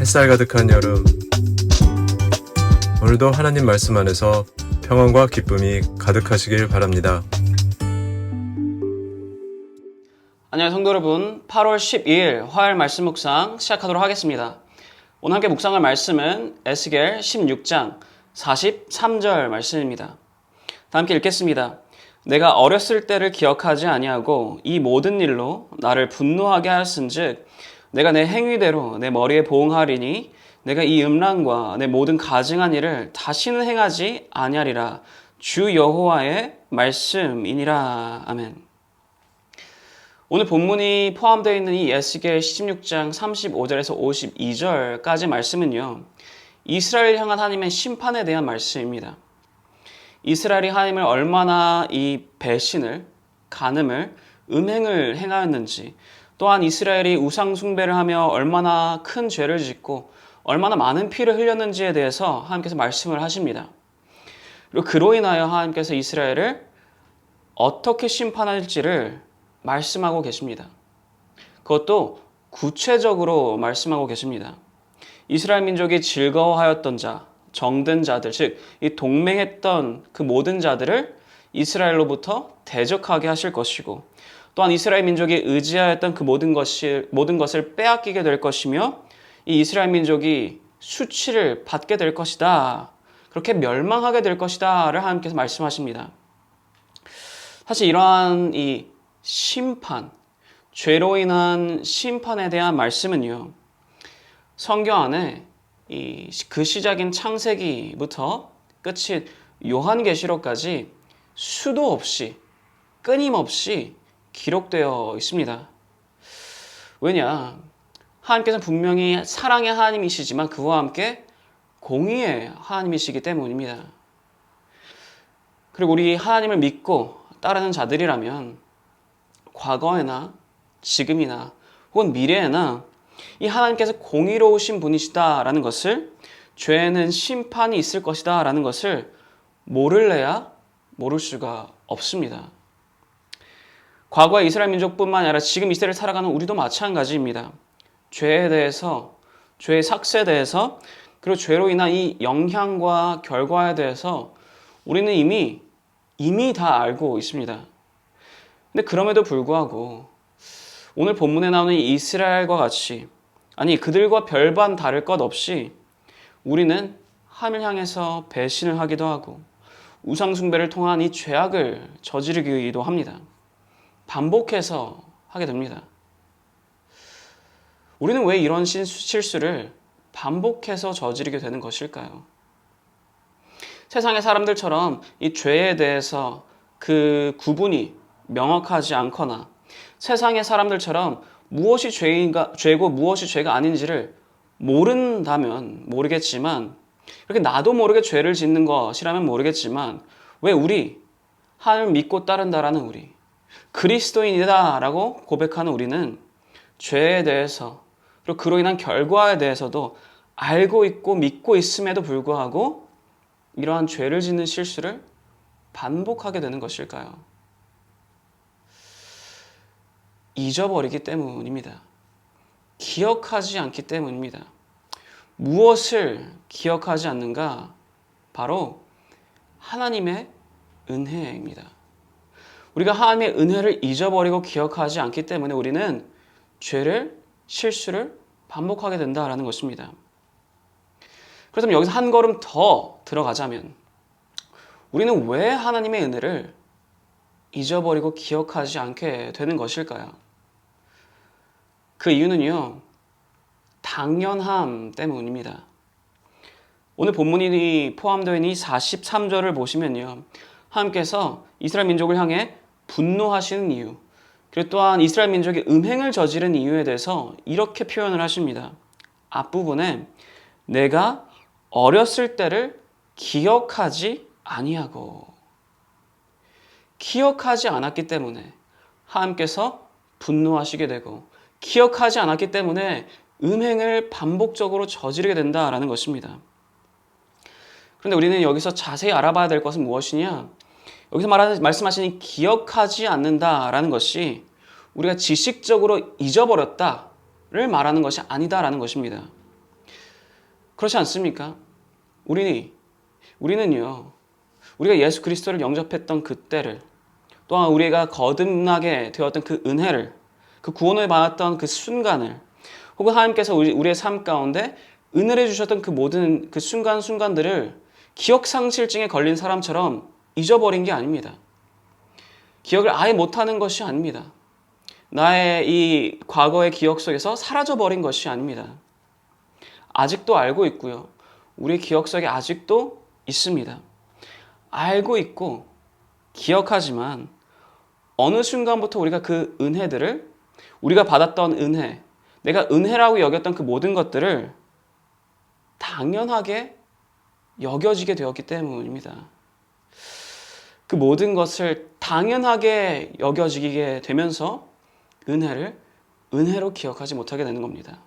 햇살 가득한 여름, 오늘도 하나님 말씀 안에서 평안과 기쁨이 가득하시길 바랍니다. 안녕하세요 성도 여러분, 8월 12일 화요일 말씀 묵상 시작하도록 하겠습니다. 오늘 함께 묵상할 말씀은 에스겔 16장 43절 말씀입니다. 다 함께 읽겠습니다. 내가 어렸을 때를 기억하지 아니하고 이 모든 일로 나를 분노하게 하였은즉 내가 내 행위대로 내 머리에 보응하리니 내가 이 음란과 내 모든 가증한 일을 다시는 행하지 아니하리라. 주 여호와의 말씀이니라. 아멘. 오늘 본문이 포함되어 있는 이 에스겔 16장 35절에서 52절까지 말씀은요, 이스라엘 향한 하나님의 심판에 대한 말씀입니다. 이스라엘이 하나님을 얼마나 이 배신을, 간음을, 음행을 행하였는지, 또한 이스라엘이 우상 숭배를 하며 얼마나 큰 죄를 짓고 얼마나 많은 피를 흘렸는지에 대해서 하나님께서 말씀을 하십니다. 그리고 그로 인하여 하나님께서 이스라엘을 어떻게 심판할지를 말씀하고 계십니다. 그것도 구체적으로 말씀하고 계십니다. 이스라엘 민족이 즐거워하였던 자, 정든 자들, 즉 이 동맹했던 그 모든 자들을 이스라엘로부터 대적하게 하실 것이고, 또한 이스라엘 민족이 의지하였던 그 모든 것을 빼앗기게 될 것이며, 이 이스라엘 민족이 수치를 받게 될 것이다. 그렇게 멸망하게 될 것이다를 하나님께서 말씀하십니다. 사실 이러한 이 심판, 죄로 인한 심판에 대한 말씀은요, 성경 안에 그 시작인 창세기부터 끝인 요한계시록까지 수도 없이 끊임없이 기록되어 있습니다. 왜냐? 하나님께서는 분명히 사랑의 하나님이시지만 그와 함께 공의의 하나님이시기 때문입니다. 그리고 우리 하나님을 믿고 따르는 자들이라면 과거에나 지금이나 혹은 미래에나 이 하나님께서 공의로우신 분이시다라는 것을, 죄에는 심판이 있을 것이다라는 것을 모를래야 모를 수가 없습니다. 과거의 이스라엘 민족뿐만 아니라 지금 이 시대를 살아가는 우리도 마찬가지입니다. 죄에 대해서, 죄의 삭스에 대해서, 그리고 죄로 인한 이 영향과 결과에 대해서 우리는 이미 다 알고 있습니다. 근데 그럼에도 불구하고 오늘 본문에 나오는 이스라엘과 같이, 아니 그들과 별반 다를 것 없이 우리는 하나님을 향해서 배신을 하기도 하고 우상 숭배를 통한 이 죄악을 저지르기도 합니다. 반복해서 하게 됩니다. 우리는 왜 이런 실수를 반복해서 저지르게 되는 것일까요? 세상의 사람들처럼 이 죄에 대해서 그 구분이 명확하지 않거나, 세상의 사람들처럼 무엇이 죄고 무엇이 죄가 아닌지를 모른다면 모르겠지만, 이렇게 나도 모르게 죄를 짓는 것이라면 모르겠지만, 왜 우리 하나님을 믿고 따른다라는 우리, 그리스도인이다라고 고백하는 우리는 죄에 대해서, 그리고 그로 인한 결과에 대해서도 알고 있고 믿고 있음에도 불구하고 이러한 죄를 짓는 실수를 반복하게 되는 것일까요? 잊어버리기 때문입니다. 기억하지 않기 때문입니다. 무엇을 기억하지 않는가? 바로 하나님의 은혜입니다. 우리가 하나님의 은혜를 잊어버리고 기억하지 않기 때문에 우리는 실수를 반복하게 된다는 것입니다. 그렇다면 여기서 한 걸음 더 들어가자면, 우리는 왜 하나님의 은혜를 잊어버리고 기억하지 않게 되는 것일까요? 그 이유는요, 당연함 때문입니다. 오늘 본문이 포함되어 있는 이 43절을 보시면요, 하나님께서 이스라엘 민족을 향해 분노하시는 이유, 그리고 또한 이스라엘 민족이 음행을 저지른 이유에 대해서 이렇게 표현을 하십니다. 앞부분에 내가 어렸을 때를 기억하지 아니하고, 기억하지 않았기 때문에 하나님께서 분노하시게 되고, 기억하지 않았기 때문에 음행을 반복적으로 저지르게 된다라는 것입니다. 그런데 우리는 여기서 자세히 알아봐야 될 것은 무엇이냐? 여기서 말씀하시는 기억하지 않는다라는 것이 우리가 지식적으로 잊어버렸다를 말하는 것이 아니다라는 것입니다. 그렇지 않습니까? 우리는요, 우리가 예수 그리스도를 영접했던 그때를, 또한 우리가 거듭나게 되었던 그 은혜를, 그 구원을 받았던 그 순간을, 혹은 하나님께서 우리의 삶 가운데 은혜를 주셨던 그 모든 그 순간순간들을 기억상실증에 걸린 사람처럼 잊어버린 게 아닙니다. 기억을 아예 못하는 것이 아닙니다. 나의 이 과거의 기억 속에서 사라져버린 것이 아닙니다. 아직도 알고 있고요. 우리 기억 속에 아직도 있습니다. 알고 있고 기억하지만 어느 순간부터 우리가 그 은혜들을, 우리가 받았던 은혜, 내가 은혜라고 여겼던 그 모든 것들을 당연하게 여겨지게 되었기 때문입니다. 그 모든 것을 당연하게 여겨지게 되면서 은혜를 은혜로 기억하지 못하게 되는 겁니다.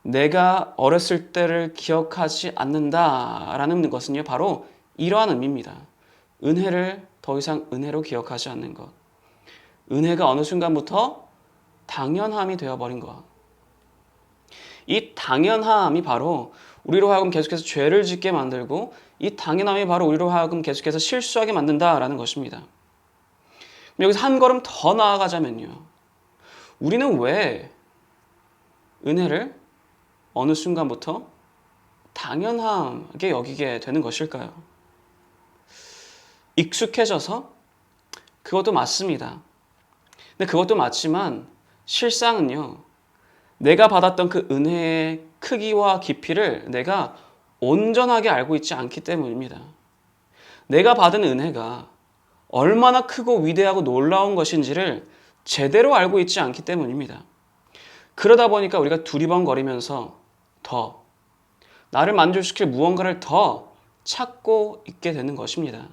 내가 어렸을 때를 기억하지 않는다라는 것은요, 바로 이러한 의미입니다. 은혜를 더 이상 은혜로 기억하지 않는 것. 은혜가 어느 순간부터 당연함이 되어버린 것. 이 당연함이 바로 우리로 하여금 계속해서 죄를 짓게 만들고, 이 당연함이 바로 우리로 하여금 계속해서 실수하게 만든다라는 것입니다. 여기서 한 걸음 더 나아가자면요, 우리는 왜 은혜를 어느 순간부터 당연하게 여기게 되는 것일까요? 익숙해져서? 그것도 맞습니다. 근데 그것도 맞지만 실상은요, 내가 받았던 그 은혜의 크기와 깊이를 내가 온전하게 알고 있지 않기 때문입니다. 내가 받은 은혜가 얼마나 크고 위대하고 놀라운 것인지를 제대로 알고 있지 않기 때문입니다. 그러다 보니까 우리가 두리번거리면서 더 나를 만족시킬 무언가를 더 찾고 있게 되는 것입니다.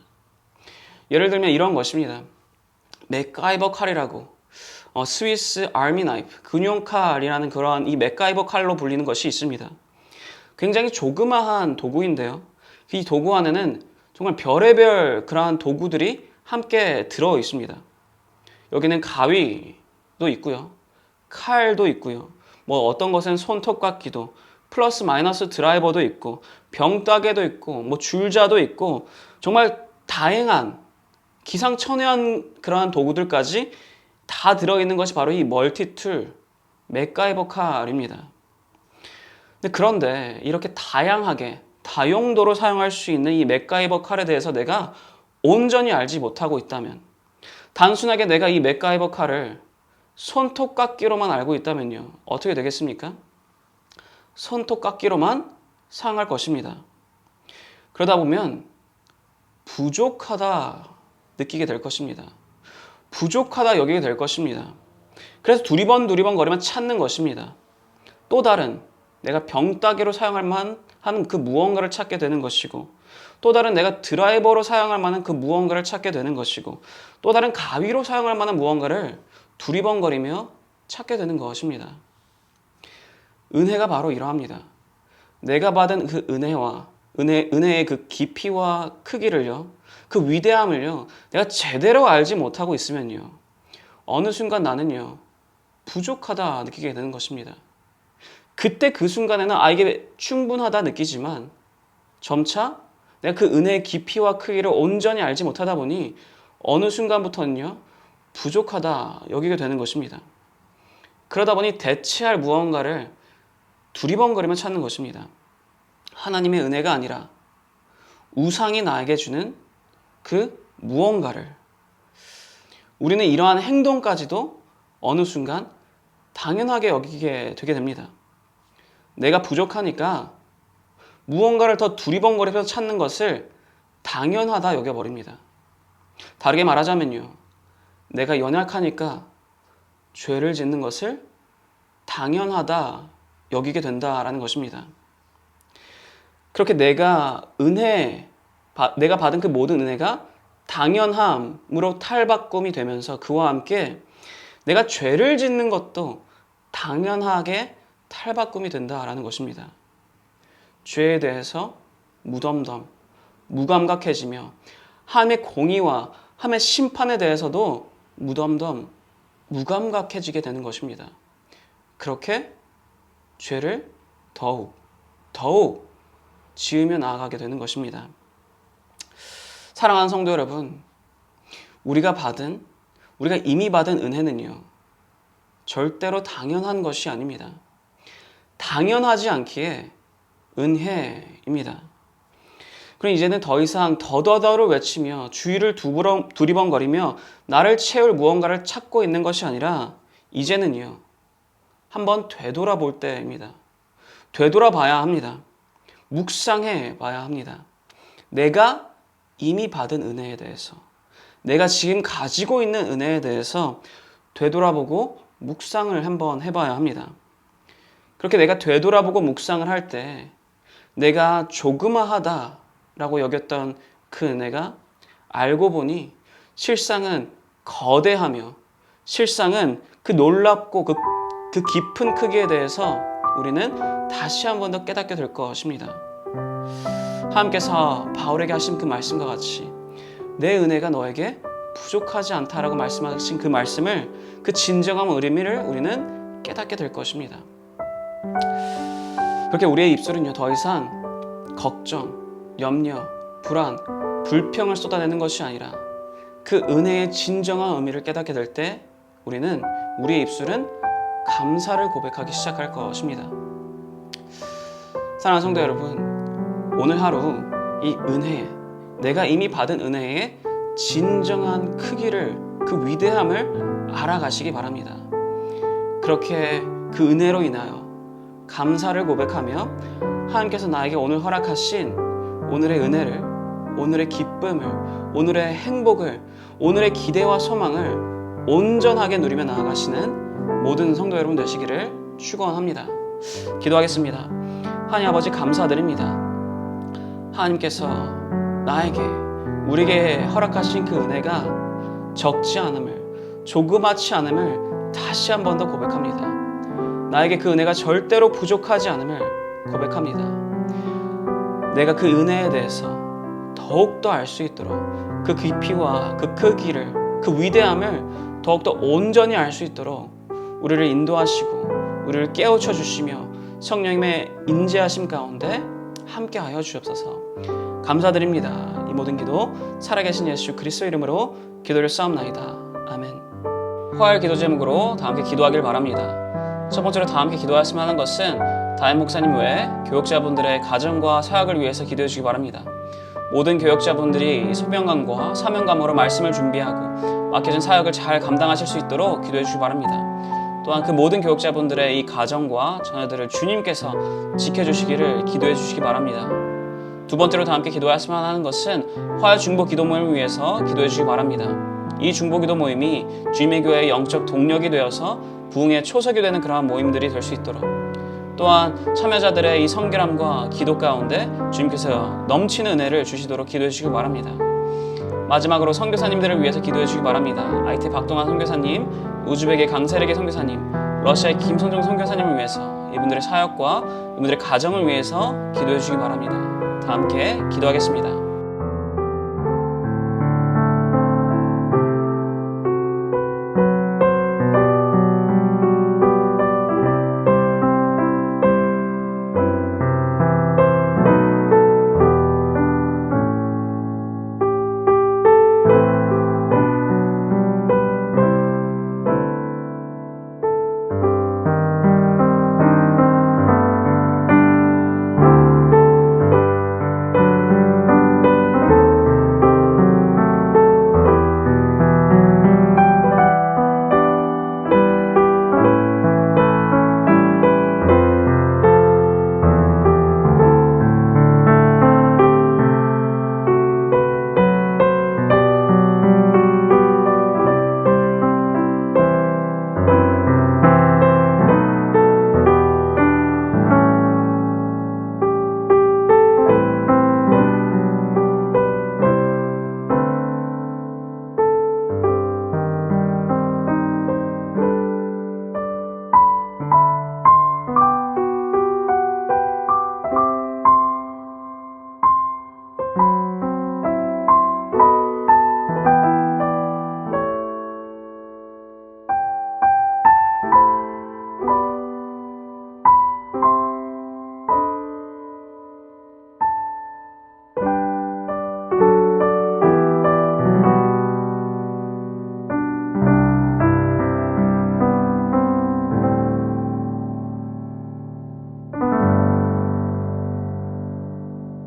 예를 들면 이런 것입니다. 맥가이버 칼이라고, 스위스 아미 나이프, 근용칼이라는 그러한 이 맥가이버 칼로 불리는 것이 있습니다. 굉장히 조그마한 도구인데요, 이 도구 안에는 정말 별의별 그러한 도구들이 함께 들어 있습니다. 여기는 가위도 있고요, 칼도 있고요, 뭐 어떤 것은 손톱깎이도, 플러스 마이너스 드라이버도 있고, 병따개도 있고, 뭐 줄자도 있고, 정말 다양한 기상천외한 그러한 도구들까지 다 들어있는 것이 바로 이 멀티툴 맥가이버 칼입니다. 그런데 이렇게 다양하게 다용도로 사용할 수 있는 이 맥가이버 칼에 대해서 내가 온전히 알지 못하고 있다면, 단순하게 내가 이 맥가이버 칼을 손톱깎이로만 알고 있다면요, 어떻게 되겠습니까? 손톱깎이로만 사용할 것입니다. 그러다 보면 부족하다 느끼게 될 것입니다. 부족하다 여기게 될 것입니다. 그래서 두리번 거리만 찾는 것입니다. 또 다른 내가 병따개로 사용할 만한 그 무언가를 찾게 되는 것이고, 또 다른 내가 드라이버로 사용할 만한 그 무언가를 찾게 되는 것이고, 또 다른 가위로 사용할 만한 무언가를 두리번거리며 찾게 되는 것입니다. 은혜가 바로 이러합니다. 내가 받은 그 은혜의 그 깊이와 크기를요, 그 위대함을요, 내가 제대로 알지 못하고 있으면요, 어느 순간 나는요, 부족하다 느끼게 되는 것입니다. 그때 그 순간에는 이게 충분하다 느끼지만 점차 내가 그 은혜의 깊이와 크기를 온전히 알지 못하다 보니 어느 순간부터는요, 부족하다 여기게 되는 것입니다. 그러다 보니 대체할 무언가를 두리번거리며 찾는 것입니다. 하나님의 은혜가 아니라 우상이 나에게 주는 그 무언가를. 우리는 이러한 행동까지도 어느 순간 당연하게 여기게 되게 됩니다. 내가 부족하니까 무언가를 더 두리번거리면서 찾는 것을 당연하다 여겨버립니다. 다르게 말하자면요, 내가 연약하니까 죄를 짓는 것을 당연하다 여기게 된다라는 것입니다. 그렇게 내가 받은 그 모든 은혜가 당연함으로 탈바꿈이 되면서 그와 함께 내가 죄를 짓는 것도 당연하게 탈바꿈이 된다라는 것입니다. 죄에 대해서 무덤덤, 무감각해지며 하나님의 공의와 하나님의 심판에 대해서도 무덤덤, 무감각해지게 되는 것입니다. 그렇게 죄를 더욱 더욱 지으며 나아가게 되는 것입니다. 사랑하는 성도 여러분, 우리가 이미 받은 은혜는요, 절대로 당연한 것이 아닙니다. 당연하지 않기에 은혜입니다. 그럼 이제는 더 이상 더더더를 외치며 주위를 두리번거리며 나를 채울 무언가를 찾고 있는 것이 아니라 이제는요, 한번 되돌아볼 때입니다. 되돌아봐야 합니다. 묵상해 봐야 합니다. 내가 이미 받은 은혜에 대해서, 내가 지금 가지고 있는 은혜에 대해서 되돌아보고 묵상을 한번 해봐야 합니다. 그렇게 내가 되돌아보고 묵상을 할 때 내가 조그마하다라고 여겼던 그 은혜가 알고 보니 실상은 거대하며 실상은 그 놀랍고 그 깊은 크기에 대해서 우리는 다시 한 번 더 깨닫게 될 것입니다. 하나님께서 바울에게 하신 그 말씀과 같이 내 은혜가 너에게 부족하지 않다라고 말씀하신 그 말씀을, 그 진정한 의미를 우리는 깨닫게 될 것입니다. 그렇게 우리의 입술은요, 더 이상 걱정, 염려, 불안, 불평을 쏟아내는 것이 아니라 그 은혜의 진정한 의미를 깨닫게 될 때 우리는, 우리의 입술은 감사를 고백하기 시작할 것입니다. 사랑하는 성도 여러분, 오늘 하루 이 은혜에, 내가 이미 받은 은혜의 진정한 크기를, 그 위대함을 알아가시기 바랍니다. 그렇게 그 은혜로 인하여 감사를 고백하며 하나님께서 나에게 오늘 허락하신 오늘의 은혜를, 오늘의 기쁨을, 오늘의 행복을, 오늘의 기대와 소망을 온전하게 누리며 나아가시는 모든 성도 여러분 되시기를 축원합니다. 기도하겠습니다. 하나님 아버지, 감사드립니다. 하나님께서 나에게, 우리에게 허락하신 그 은혜가 적지 않음을, 조그맣지 않음을 다시 한 번 더 고백합니다. 나에게 그 은혜가 절대로 부족하지 않음을 고백합니다. 내가 그 은혜에 대해서 더욱더 알 수 있도록 그 깊이와 그 크기를, 그 위대함을 더욱더 온전히 알 수 있도록 우리를 인도하시고 우리를 깨우쳐 주시며 성령님의 인재하심 가운데 함께하여 주옵소서. 감사드립니다. 이 모든 기도 살아계신 예수 그리스도 이름으로 기도를 쌓옵나이다. 아멘. 화요일 기도 제목으로 다 함께 기도하길 바랍니다. 첫 번째로 다 함께 기도하였으면 하는 것은 담임 목사님 외에 교역자분들의 가정과 사역을 위해서 기도해 주기 바랍니다. 모든 교역자분들이 소명감과 사명감으로 말씀을 준비하고 맡겨진 사역을 잘 감당하실 수 있도록 기도해 주기 바랍니다. 또한 그 모든 교역자분들의 이 가정과 자녀들을 주님께서 지켜주시기를 기도해 주시기 바랍니다. 두 번째로 다 함께 기도하였으면 하는 것은 화요 중보 기도 모임을 위해서 기도해 주시기 바랍니다. 이 중보 기도 모임이 주님의 교회의 영적 동력이 되어서 부흥의 초석이 되는 그러한 모임들이 될 수 있도록, 또한 참여자들의 이 성결함과 기도 가운데 주님께서 넘치는 은혜를 주시도록 기도해 주시기 바랍니다. 마지막으로 선교사님들을 위해서 기도해 주시기 바랍니다. IT 박동환 선교사님, 우즈벡의 강세르게 선교사님, 러시아의 김선종 선교사님을 위해서 이분들의 사역과 이분들의 가정을 위해서 기도해 주시기 바랍니다. 다 함께 기도하겠습니다.